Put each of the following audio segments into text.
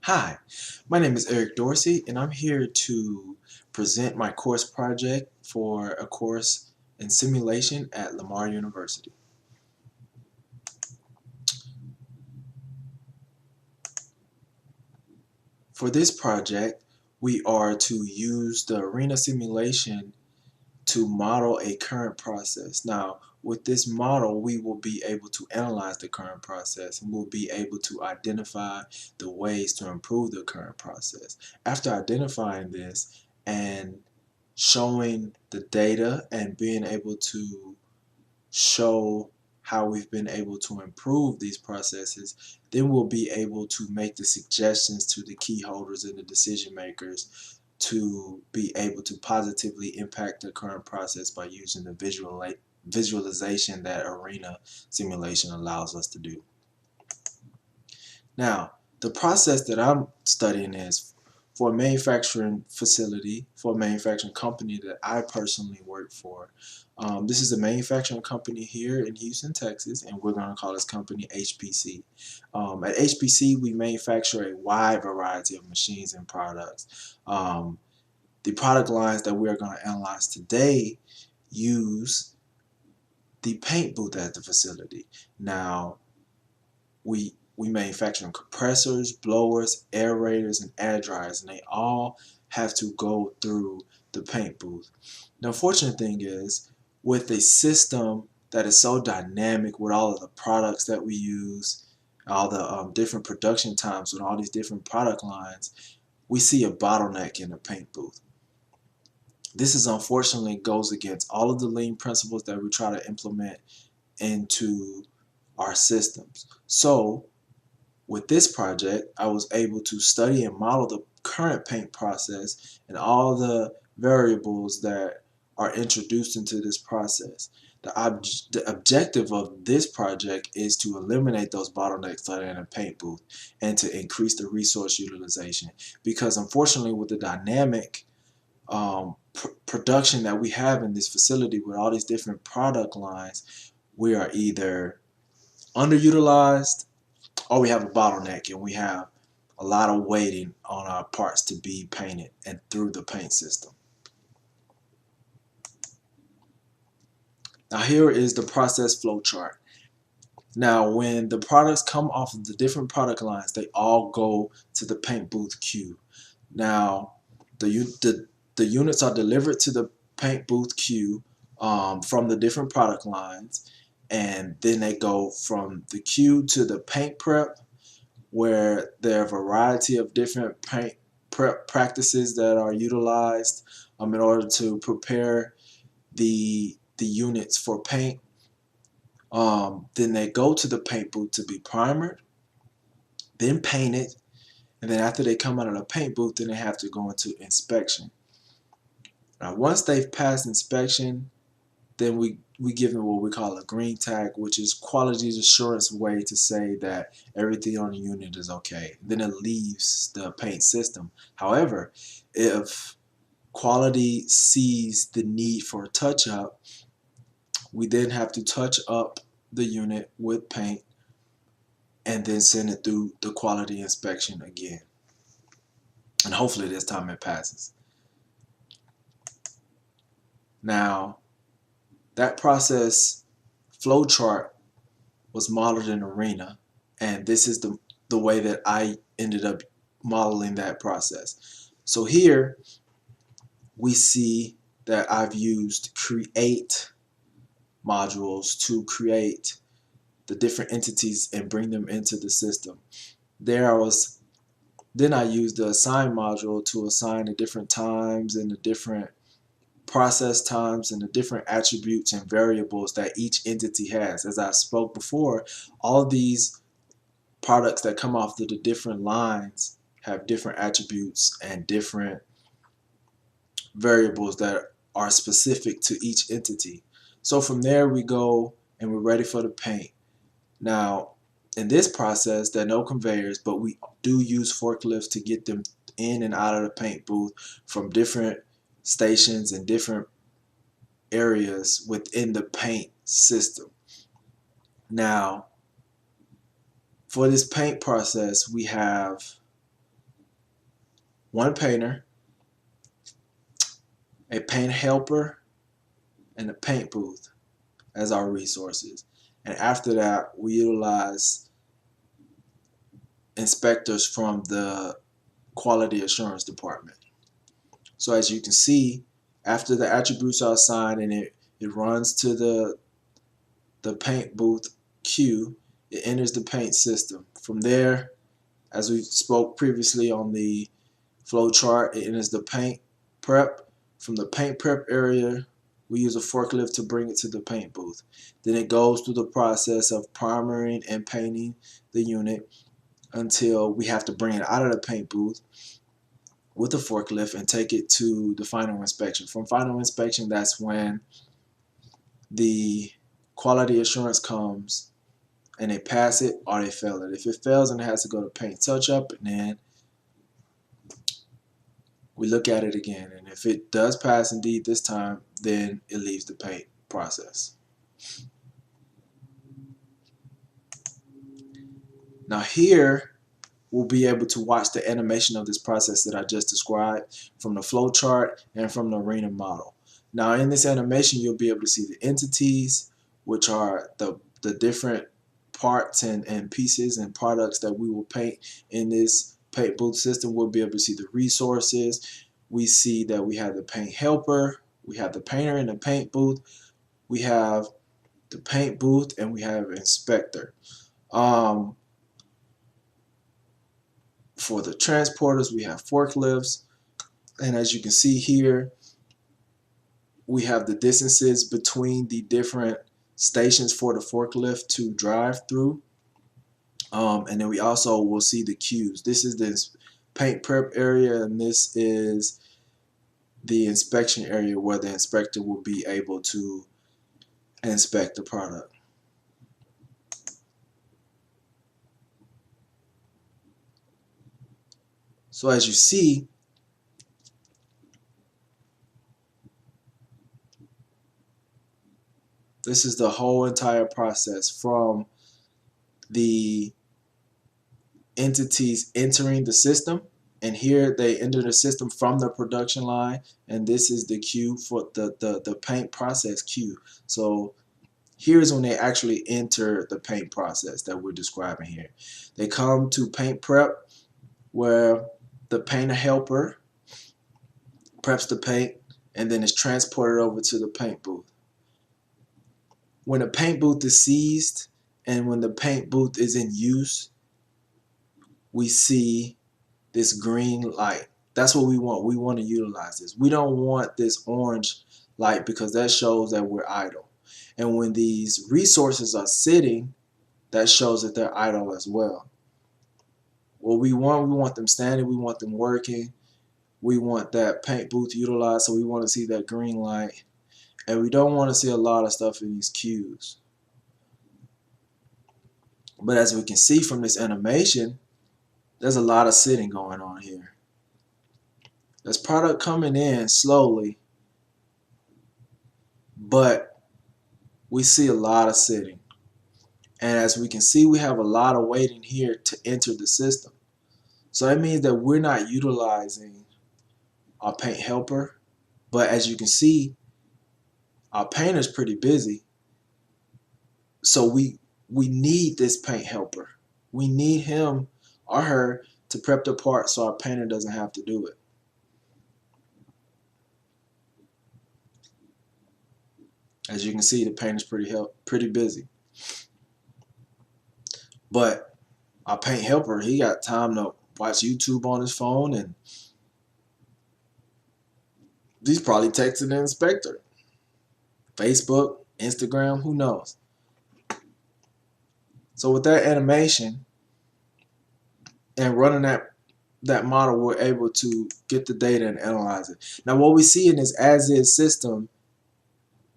Hi, my name is Eric Dorsey, and I'm here to present my course project for a course in simulation at Lamar University. For this project, we are to use the arena simulation to model a current process. Now, with this model, we will be able to analyze the current process and we'll be able to identify the ways to improve the current process. After identifying this and showing the data and being able to show how we've been able to improve these processes, then we'll be able to make the suggestions to the key holders and the decision makers to be able to positively impact the current process by using the visualization that arena simulation allows us to do. Now, the process that I'm studying is for a manufacturing facility, for a manufacturing company that I personally work for. This is a manufacturing company here in Houston, Texas, and we're going to call this company HPC. At HPC, we manufacture a wide variety of machines and products. The product lines that we are going to analyze today use the paint booth at the facility. Now, we manufacture compressors, blowers, aerators, and air dryers, and they all have to go through the paint booth. The unfortunate thing is, with a system that is so dynamic with all of the products that we use, all the different production times with all these different product lines, we see a bottleneck in the paint booth. This is unfortunately goes against all of the lean principles that we try to implement into our systems. So with this project, I was able to study and model the current paint process and all the variables that are introduced into this process. The objective of this project is to eliminate those bottlenecks that are in a paint booth and to increase the resource utilization. Because unfortunately, with the dynamic production that we have in this facility with all these different product lines, we are either underutilized or we have a bottleneck and we have a lot of waiting on our parts to be painted and through the paint system. Now here is the process flow chart. Now when the products come off of the different product lines, they all go to the paint booth queue. Now the units are delivered to the paint booth queue from the different product lines, and then they go from the queue to the paint prep, where there are a variety of different paint prep practices that are utilized in order to prepare the units for paint. Then they go to the paint booth to be primered, then painted, and then after they come out of the paint booth, then they have to go into inspection. Now, once they've passed inspection, then we give them what we call a green tag, which is quality assurance way to say that everything on the unit is okay. Then it leaves the paint system. However, if quality sees the need for a touch-up, we then have to touch up the unit with paint and then send it through the quality inspection again. And hopefully this time it passes. Now, that process flow chart was modeled in Arena, and this is the way that I ended up modeling that process. So here we see that I've used create modules to create the different entities and bring them into the system. Then I used the assign module to assign the different times and the different process times and the different attributes and variables that each entity has. As I spoke before, all of these products that come off the different lines have different attributes and different variables that are specific to each entity. So from there we go and we're ready for the paint. Now in this process, there are no conveyors, but we do use forklifts to get them in and out of the paint booth from different stations and different areas within the paint system. Now, for this paint process, we have one painter, a paint helper, and a paint booth as our resources. And after that, we utilize inspectors from the quality assurance department. So as you can see, after the attributes are assigned and it runs to the paint booth queue, it enters the paint system. From there, as we spoke previously on the flow chart, it enters the paint prep. From the paint prep area, we use a forklift to bring it to the paint booth. Then it goes through the process of primering and painting the unit until we have to bring it out of the paint booth with a forklift and take it to the final inspection. From final inspection, that's when the quality assurance comes and they pass it or they fail it. If it fails, then it has to go to paint touch up, and then we look at it again. And if it does pass indeed this time, then it leaves the paint process. Now here, we'll be able to watch the animation of this process that I just described from the flow chart and from the arena model. Now in this animation, you'll be able to see the entities, which are the different parts and pieces and products that we will paint in this paint booth system. We'll be able to see the resources. We see that we have the paint helper, we have the painter in the paint booth, we have the paint booth, and we have inspector. For the transporters, we have forklifts, and as you can see here, we have the distances between the different stations for the forklift to drive through. And then we also will see the queues. This is the paint prep area, and this is the inspection area where the inspector will be able to inspect the product. So as you see, this is the whole entire process from the entities entering the system, and here they enter the system from the production line, and this is the queue for the paint process queue. So here's when they actually enter the paint process that we're describing here. They come to paint prep, where the painter helper preps the paint and then it's transported over to the paint booth. When the paint booth is seized and when the paint booth is in use, we see this green light. That's what we want. We want to utilize this. We don't want this orange light because that shows that we're idle. And when these resources are sitting, that shows that they're idle as well. What we want them standing, we want them working, we want that paint booth utilized, so we want to see that green light. And we don't want to see a lot of stuff in these queues. But as we can see from this animation, there's a lot of sitting going on here. There's product coming in slowly, but we see a lot of sitting. And as we can see, we have a lot of waiting here to enter the system. So that means that we're not utilizing our paint helper. But as you can see, our painter's pretty busy. So we need this paint helper. We need him or her to prep the part so our painter doesn't have to do it. As you can see, the painter's pretty busy. But our paint helper, he got time to watch YouTube on his phone, and he's probably texting the inspector. Facebook, Instagram, who knows? So with that animation and running that model, we're able to get the data and analyze it. Now what we see in this as-is system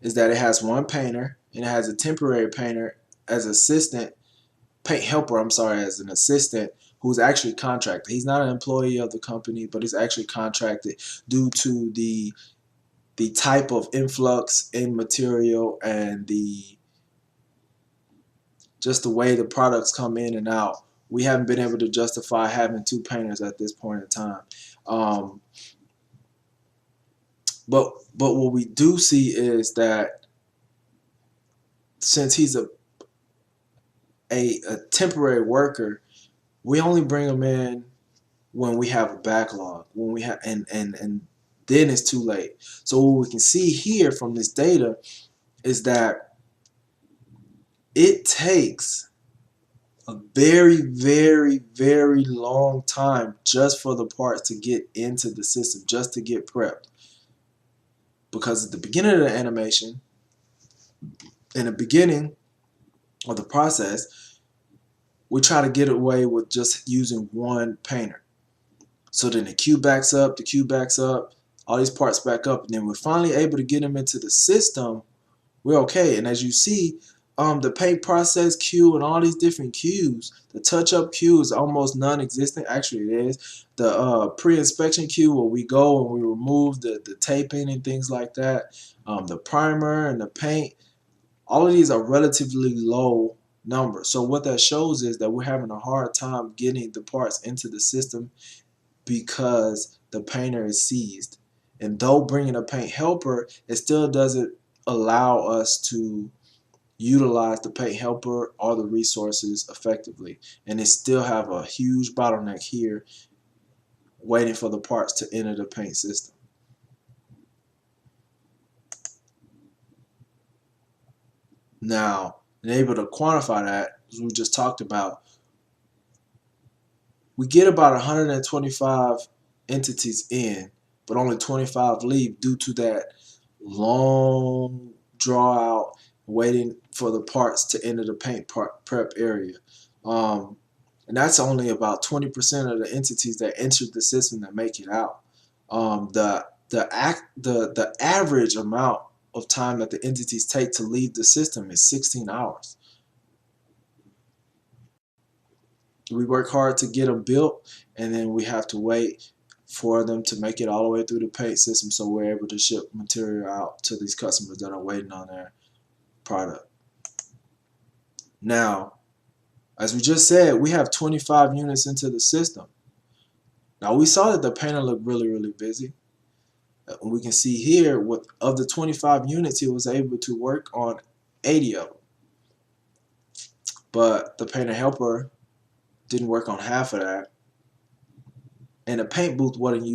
is that it has one painter and it has a temporary painter as assistant, paint helper, I'm sorry, as an assistant who's actually contracted. He's not an employee of the company, but he's actually contracted due to the type of influx in material and just the way the products come in and out. we haven't been able to justify having 2 painters at this point in time. Um, but what we do see is that since he's a temporary worker, we only bring him in when we have a backlog, when we have and then it's too late. So what we can see here from this data is that it takes a very, very, very long time just for the parts to get into the system, just to get prepped. Because at the beginning of the animation, in the beginning of the process, we try to get away with just using one painter. So then the queue backs up, all these parts back up, and then we're finally able to get them into the system. We're okay. And as you see, the paint process queue and all these different queues, the touch-up queue is almost non-existent. Actually, it is. The pre-inspection queue where we go and we remove the taping and things like that, the primer and the paint, all of these are relatively low numbers. So what that shows is that we're having a hard time getting the parts into the system because the painter is seized. And though bringing a paint helper, it still doesn't allow us to utilize the paint helper or the resources effectively. And it still have a huge bottleneck here waiting for the parts to enter the paint system. Now, and able to quantify that, as we just talked about, we get about 125 entities in, but only 25 leave due to that long draw out waiting for the parts to enter the paint prep area. And that's only about 20% of the entities that enter the system that make it out. The average amount of time that the entities take to leave the system is 16 hours. We work hard to get them built, and then we have to wait for them to make it all the way through the paint system so we're able to ship material out to these customers that are waiting on their product. Now, as we just said, we have 25 units into the system. Now, we saw that the painter looked really, really busy. We can see here, with of the 25 units, he was able to work on 80 of them. But the painter helper didn't work on half of that. And the paint booth wasn't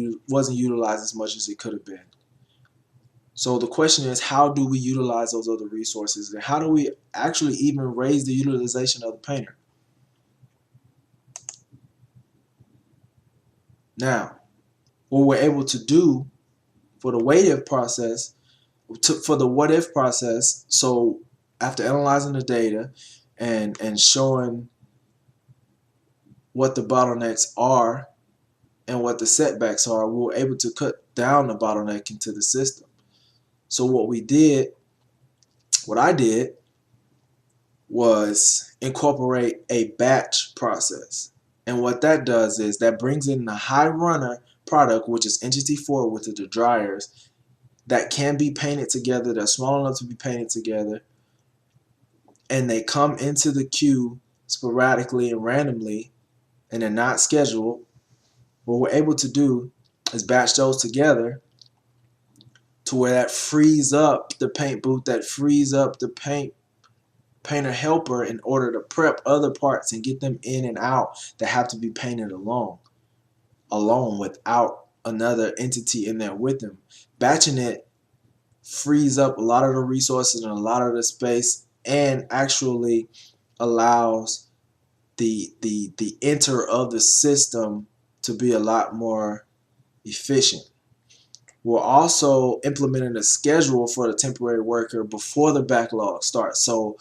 utilized as much as it could have been. So the question is, how do we utilize those other resources? And how do we actually even raise the utilization of the painter? Now, what we're able to do for the what if process, so after analyzing the data and showing what the bottlenecks are and what the setbacks are, we were able to cut down the bottleneck into the system. So what I did was incorporate a batch process. And what that does is that brings in the high runner product, which is entity 4 with the dryers, that can be painted together, that's small enough to be painted together, and they come into the queue sporadically and randomly, and they're not scheduled. What we're able to do is batch those together to where that frees up the paint booth, that frees up the painter helper in order to prep other parts and get them in and out that have to be painted alone without another entity in there with them. Batching it frees up a lot of the resources and a lot of the space, and actually allows the enter of the system to be a lot more efficient. We're also implementing a schedule for the temporary worker before the backlog starts. So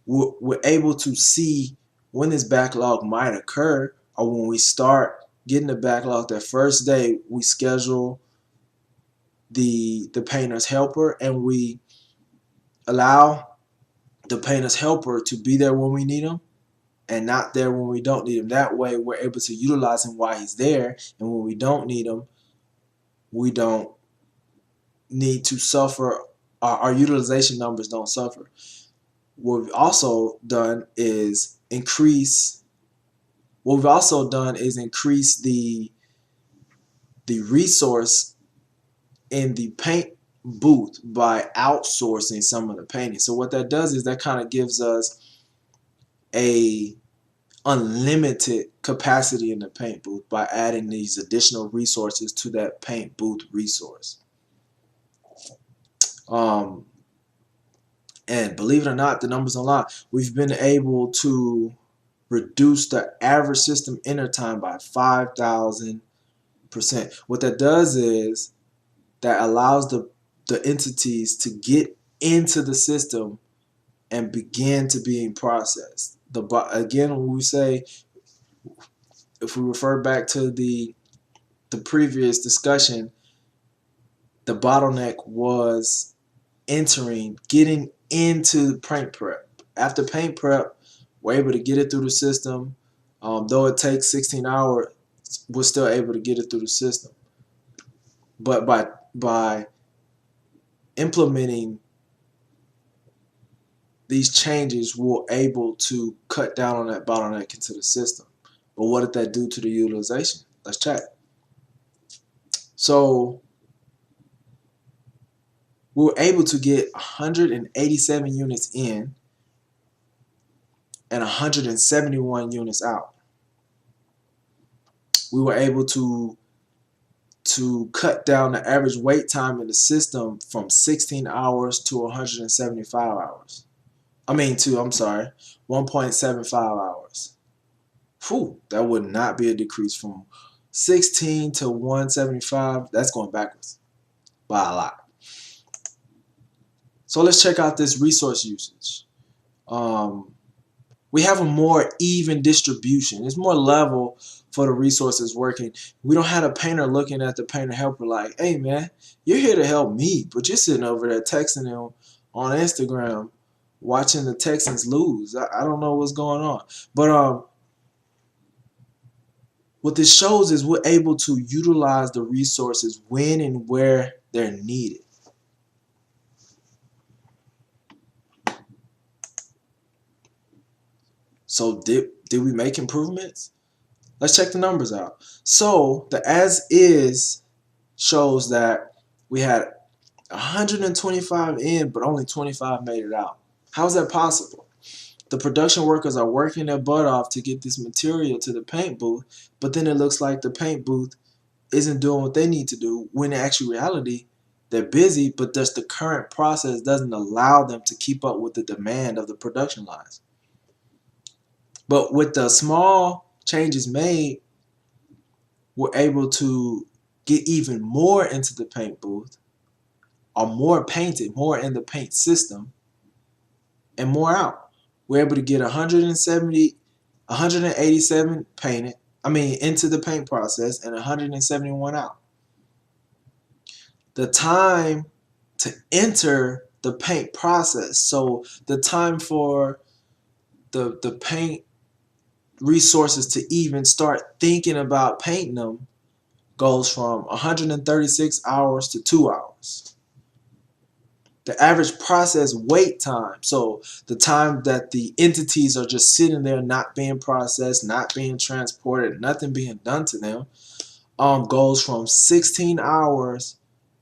we're able to see when this backlog might occur, or when we start getting the backlog that first day, we schedule the painter's helper, and we allow the painter's helper to be there when we need him and not there when we don't need him. That way we're able to utilize him while he's there, and when we don't need him, we don't need to suffer, our utilization numbers don't suffer. What we've also done is increase What we've also done is increase the resource in the paint booth by outsourcing some of the painting. So what that does is that kind of gives us a unlimited capacity in the paint booth by adding these additional resources to that paint booth resource. And believe it or not, the numbers don't lie. We've been able to reduce the average system enter time by 5,000%. What that does is that allows the entities to get into the system and begin to being processed. Again, when we say, if we refer back to the previous discussion, the bottleneck was getting into paint prep. After paint prep, we're able to get it through the system. Though it takes 16 hours, we're still able to get it through the system. But by implementing these changes, we're able to cut down on that bottleneck into the system. But what did that do to the utilization? Let's check. So we were able to get 187 units in and 171 units out. We were able to cut down the average wait time in the system from 16 hours to 175 hours. I'm sorry, 1.75 hours. Whew, that would not be a decrease from 16 to 175. That's going backwards by a lot. So let's check out this resource usage. We have a more even distribution. It's more level for the resources working. We don't have a painter looking at the painter helper like, hey man, you're here to help me, but you're sitting over there texting them on Instagram, watching the Texans lose. I don't know what's going on. But what this shows is we're able to utilize the resources when and where they're needed. So did we make improvements? Let's check the numbers out. So the as is shows that we had 125 in, but only 25 made it out. How is that possible? The production workers are working their butt off to get this material to the paint booth, but then it looks like the paint booth isn't doing what they need to do, when in actual reality, they're busy, but just the current process doesn't allow them to keep up with the demand of the production lines. But with the small changes made, we're able to get even more into the paint booth, or more painted, more in the paint system, and more out. We're able to get 187 painted, into the paint process, and 171 out. The time to enter the paint process, so the time for the paint resources to even start thinking about painting them, goes from 136 hours to 2 hours. The average process wait time, so the time that the entities are just sitting there not being processed, not being transported, nothing being done to them, goes from 16 hours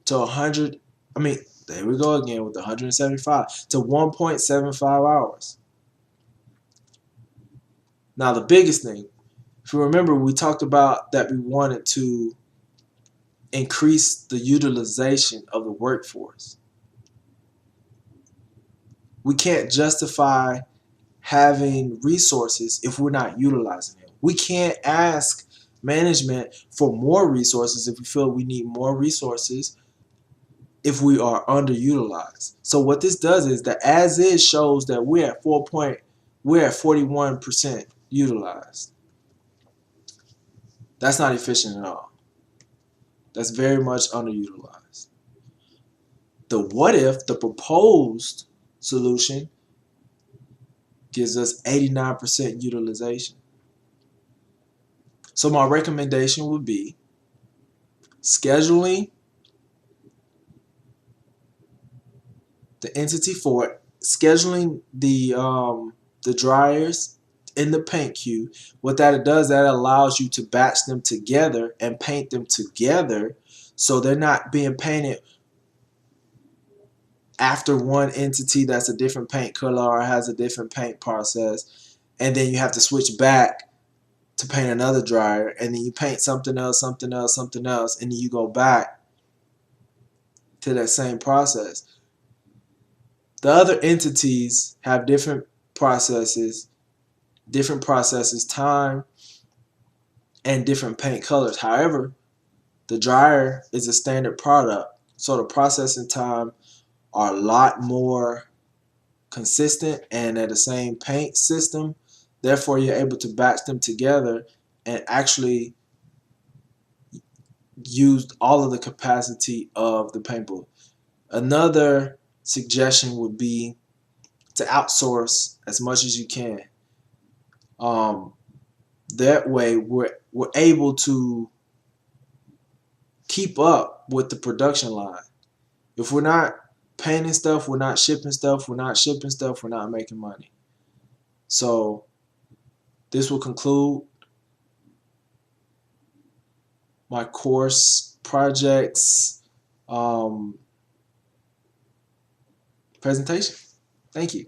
to 100, there we go again with the 175, to 1.75 hours. Now the biggest thing, if you remember, we talked about that we wanted to increase the utilization of the workforce. We can't justify having resources if we're not utilizing them. We can't ask management for more resources if we feel we need more resources if we are underutilized. So what this does is the as is shows that we're at 41% utilized. That's not efficient at all. That's very much underutilized. The what if, the proposed solution, gives us 89% utilization. So my recommendation would be scheduling the entity for it, scheduling the dryers in the paint queue. What that does, that allows you to batch them together and paint them together, so they're not being painted after one entity that's a different paint color or has a different paint process, and then you have to switch back to paint another dryer, and then you paint something else, something else, something else, and then you go back to that same process. The other entities have different processes, time, and different paint colors. However, the dryer is a standard product, so the processing time are a lot more consistent and at the same paint system. Therefore, you're able to batch them together and actually use all of the capacity of the paint booth. Another suggestion would be to outsource as much as you can. That way, we're able to keep up with the production line. If we're not painting stuff, we're not shipping stuff, we're not shipping stuff, we're not making money. So this will conclude my course projects presentation. Thank you.